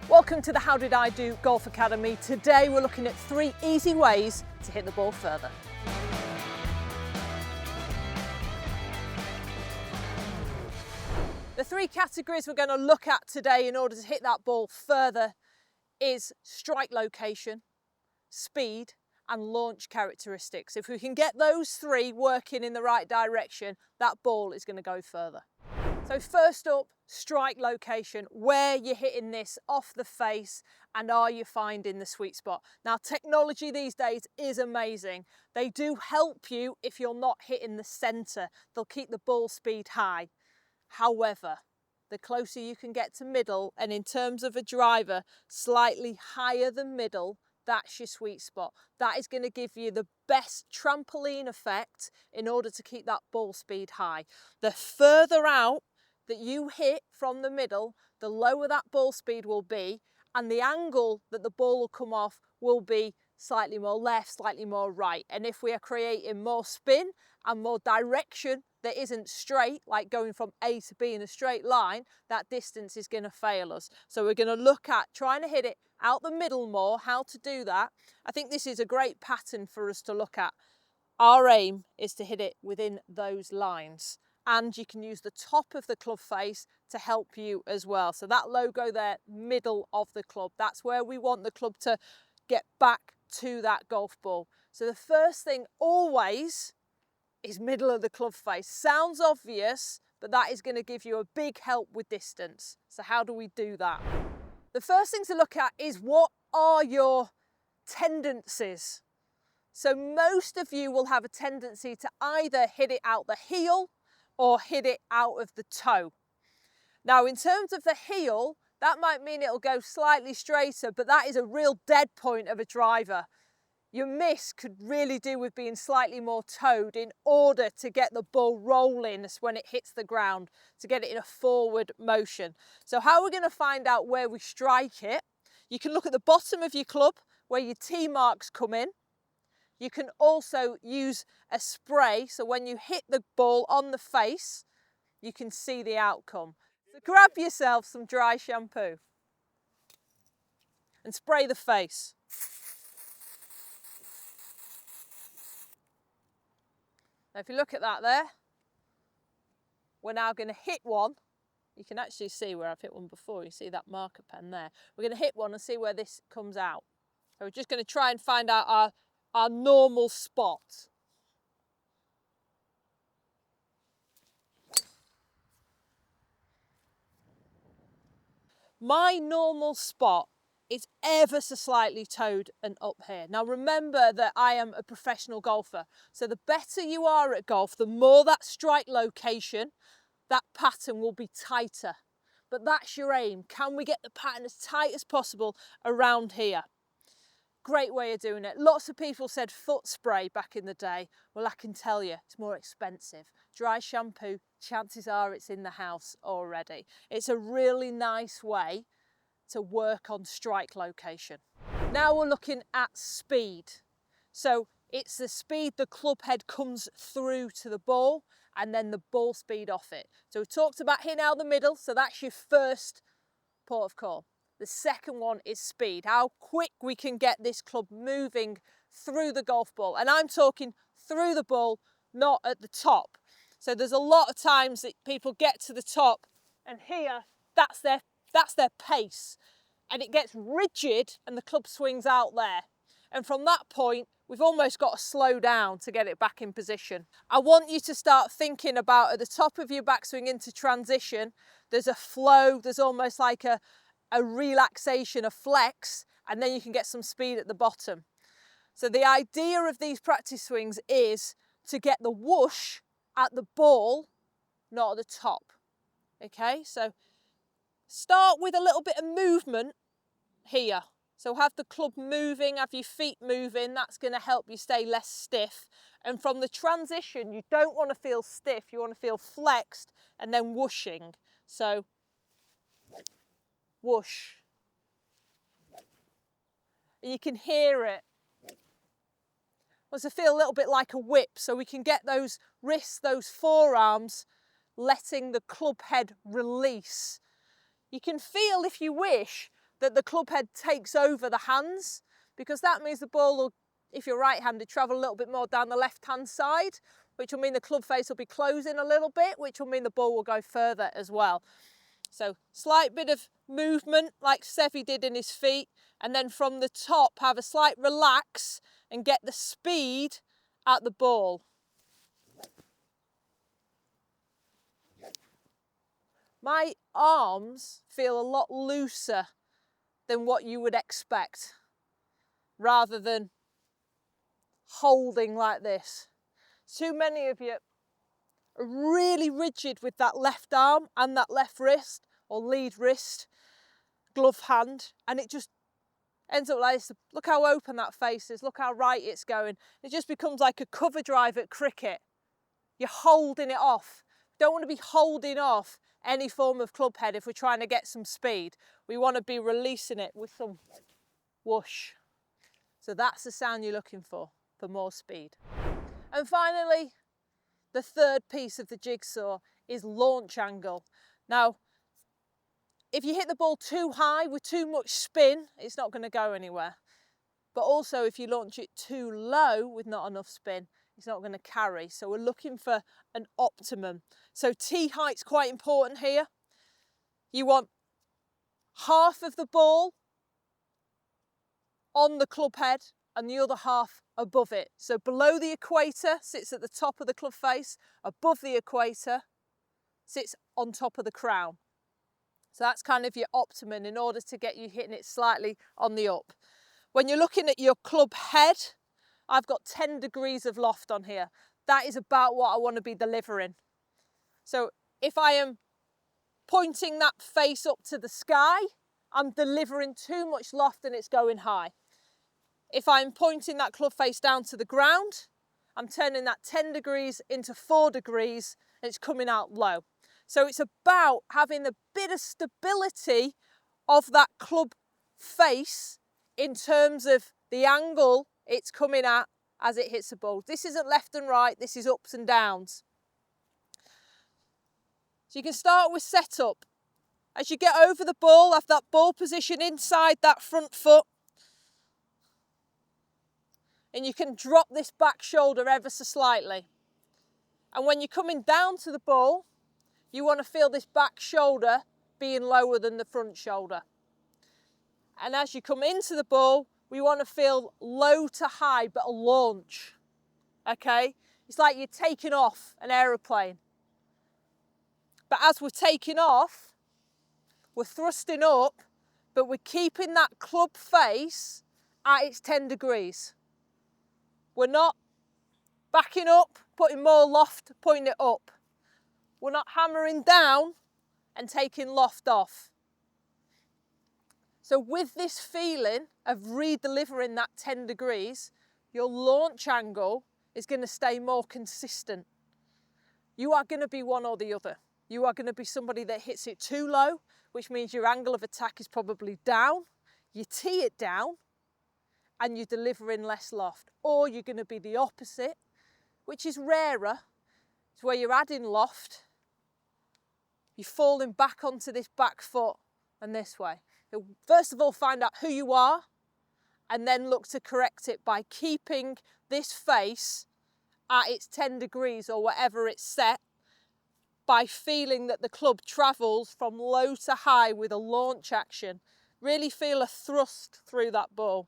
Welcome to the How Did I Do Golf Academy. Today we're looking at 3 easy ways to hit the ball further. The 3 categories we're going to look at today in order to hit that ball further is strike location, speed and launch characteristics. If we can get those 3 working in the right direction, that ball is going to go further. So first up, strike location. Where you're hitting this off the face and are you finding the sweet spot? Now, technology these days is amazing. They do help you if you're not hitting the centre. They'll keep the ball speed high. However, the closer you can get to middle, and in terms of a driver, slightly higher than middle, that's your sweet spot. That is going to give you the best trampoline effect in order to keep that ball speed high. The further out that you hit from the middle, the lower that ball speed will be, and the angle that the ball will come off will be slightly more left, slightly more right. And if we are creating more spin and more direction that isn't straight, like going from A to B in a straight line, that distance is going to fail us. So we're going to look at trying to hit it out the middle more, how to do that. I think this is a great pattern for us to look at. Our aim is to hit it within those lines. And you can use the top of the club face to help you as well. So that logo there, middle of the club, that's where we want the club to get back to that golf ball. So the first thing always is middle of the club face. Sounds obvious, but that is going to give you a big help with distance. So how do we do that? The first thing to look at is, what are your tendencies? So most of you will have a tendency to either hit it out the heel or hit it out of the toe. Now, in terms of the heel, that might mean it'll go slightly straighter, but that is a real dead point of a driver. Your miss could really do with being slightly more toed in order to get the ball rolling when it hits the ground, to get it in a forward motion. So how we're going to find out where we strike it, you can look at the bottom of your club where your T marks come in. You can also use a spray, so when you hit the ball on the face, you can see the outcome. So grab yourself some dry shampoo and spray the face. Now if you look at that there, we're now going to hit one. You can actually see where I've hit one before. You see that marker pen there. We're going to hit one and see where this comes out. So we're just going to try and find out our normal spot. My normal spot is ever so slightly toed and up here. Now remember that I am a professional golfer, so the better you are at golf, the more that strike location, that pattern will be tighter. But that's your aim. Can we get the pattern as tight as possible around here? Great way of doing it. Lots of people said foot spray back in the day. Well, I can tell you, it's more expensive. Dry shampoo, chances are it's in the house already. It's a really nice way to work on strike location. Now we're looking at speed. So it's the speed the club head comes through to the ball and then the ball speed off it. So we talked about hitting out the middle, so that's your first port of call. The second one is speed, how quick we can get this club moving through the golf ball. And I'm talking through the ball, not at the top. So there's a lot of times that people get to the top and here, that's their pace. And it gets rigid and the club swings out there. And from that point, we've almost got to slow down to get it back in position. I want you to start thinking about, at the top of your backswing into transition, there's a flow, there's almost like a relaxation, a flex, and then you can get some speed at the bottom. So the idea of these practice swings is to get the whoosh at the ball, not at the top. Okay, so start with a little bit of movement here. So have the club moving, have your feet moving, that's going to help you stay less stiff. And from the transition, you don't want to feel stiff, you want to feel flexed and then whooshing. So whoosh. And you can hear it. Wants to feel a little bit like a whip, so we can get those wrists, those forearms, letting the club head release. You can feel, if you wish, that the club head takes over the hands, because that means the ball will, if you're right-handed, travel a little bit more down the left-hand side, which will mean the club face will be closing a little bit, which will mean the ball will go further as well. So slight bit of movement like Sophie did in his feet, and then from the top have a slight relax and get the speed at the ball. My arms feel a lot looser than what you would expect, rather than holding like this. Too many of you are really rigid with that left arm and that left wrist or lead wrist, glove hand, and it just ends up like this. Look how open that face is, look how right it's going. It just becomes like a cover drive at cricket. You're holding it off. Don't want to be holding off any form of club head if we're trying to get some speed. We want to be releasing it with some whoosh. So that's the sound you're looking for more speed. And finally, the third piece of the jigsaw is launch angle. Now, if you hit the ball too high with too much spin, it's not going to go anywhere. But also if you launch it too low with not enough spin, it's not going to carry. So we're looking for an optimum. So tee height's quite important here. You want half of the ball on the club head and the other half above it. So below the equator sits at the top of the club face, above the equator sits on top of the crown. So that's kind of your optimum in order to get you hitting it slightly on the up. When you're looking at your club head, I've got 10 degrees of loft on here. That is about what I want to be delivering. So if I am pointing that face up to the sky, I'm delivering too much loft and it's going high. If I'm pointing that club face down to the ground, I'm turning that 10 degrees into 4 degrees and it's coming out low. So it's about having a bit of stability of that club face in terms of the angle it's coming at as it hits the ball. This isn't left and right, this is ups and downs. So you can start with setup. As you get over the ball, have that ball position inside that front foot. And you can drop this back shoulder ever so slightly. And when you're coming down to the ball, you want to feel this back shoulder being lower than the front shoulder. And as you come into the ball, we want to feel low to high, but a launch, okay? It's like you're taking off an aeroplane. But as we're taking off, we're thrusting up, but we're keeping that club face at its 10 degrees. We're not backing up, putting more loft, putting it up. We're not hammering down and taking loft off. So with this feeling of re-delivering that 10 degrees, your launch angle is going to stay more consistent. You are going to be one or the other. You are going to be somebody that hits it too low, which means your angle of attack is probably down. You tee it down and you're delivering less loft. Or you're going to be the opposite, which is rarer. It's where you're adding loft, you're falling back onto this back foot and this way. So first of all, find out who you are and then look to correct it by keeping this face at its 10 degrees or whatever it's set, by feeling that the club travels from low to high with a launch action. Really feel a thrust through that ball.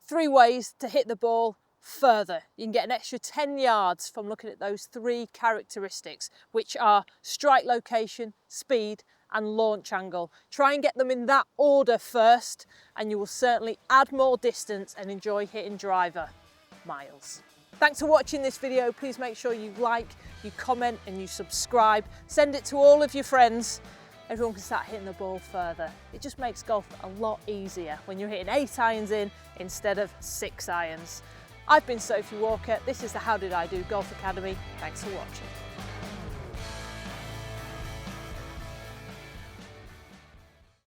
Three ways to hit the ball further. You can get an extra 10 yards from looking at those three characteristics, which are strike location, speed, and launch angle. Try and get them in that order first, and you will certainly add more distance and enjoy hitting driver miles. Thanks for watching this video. Please make sure you like, you comment, and you subscribe. Send it to all of your friends. Everyone can start hitting the ball further. It just makes golf a lot easier when you're hitting 8 irons in instead of 6 irons. I've been Sophie Walker. This is the How Did I Do Golf Academy. Thanks for watching.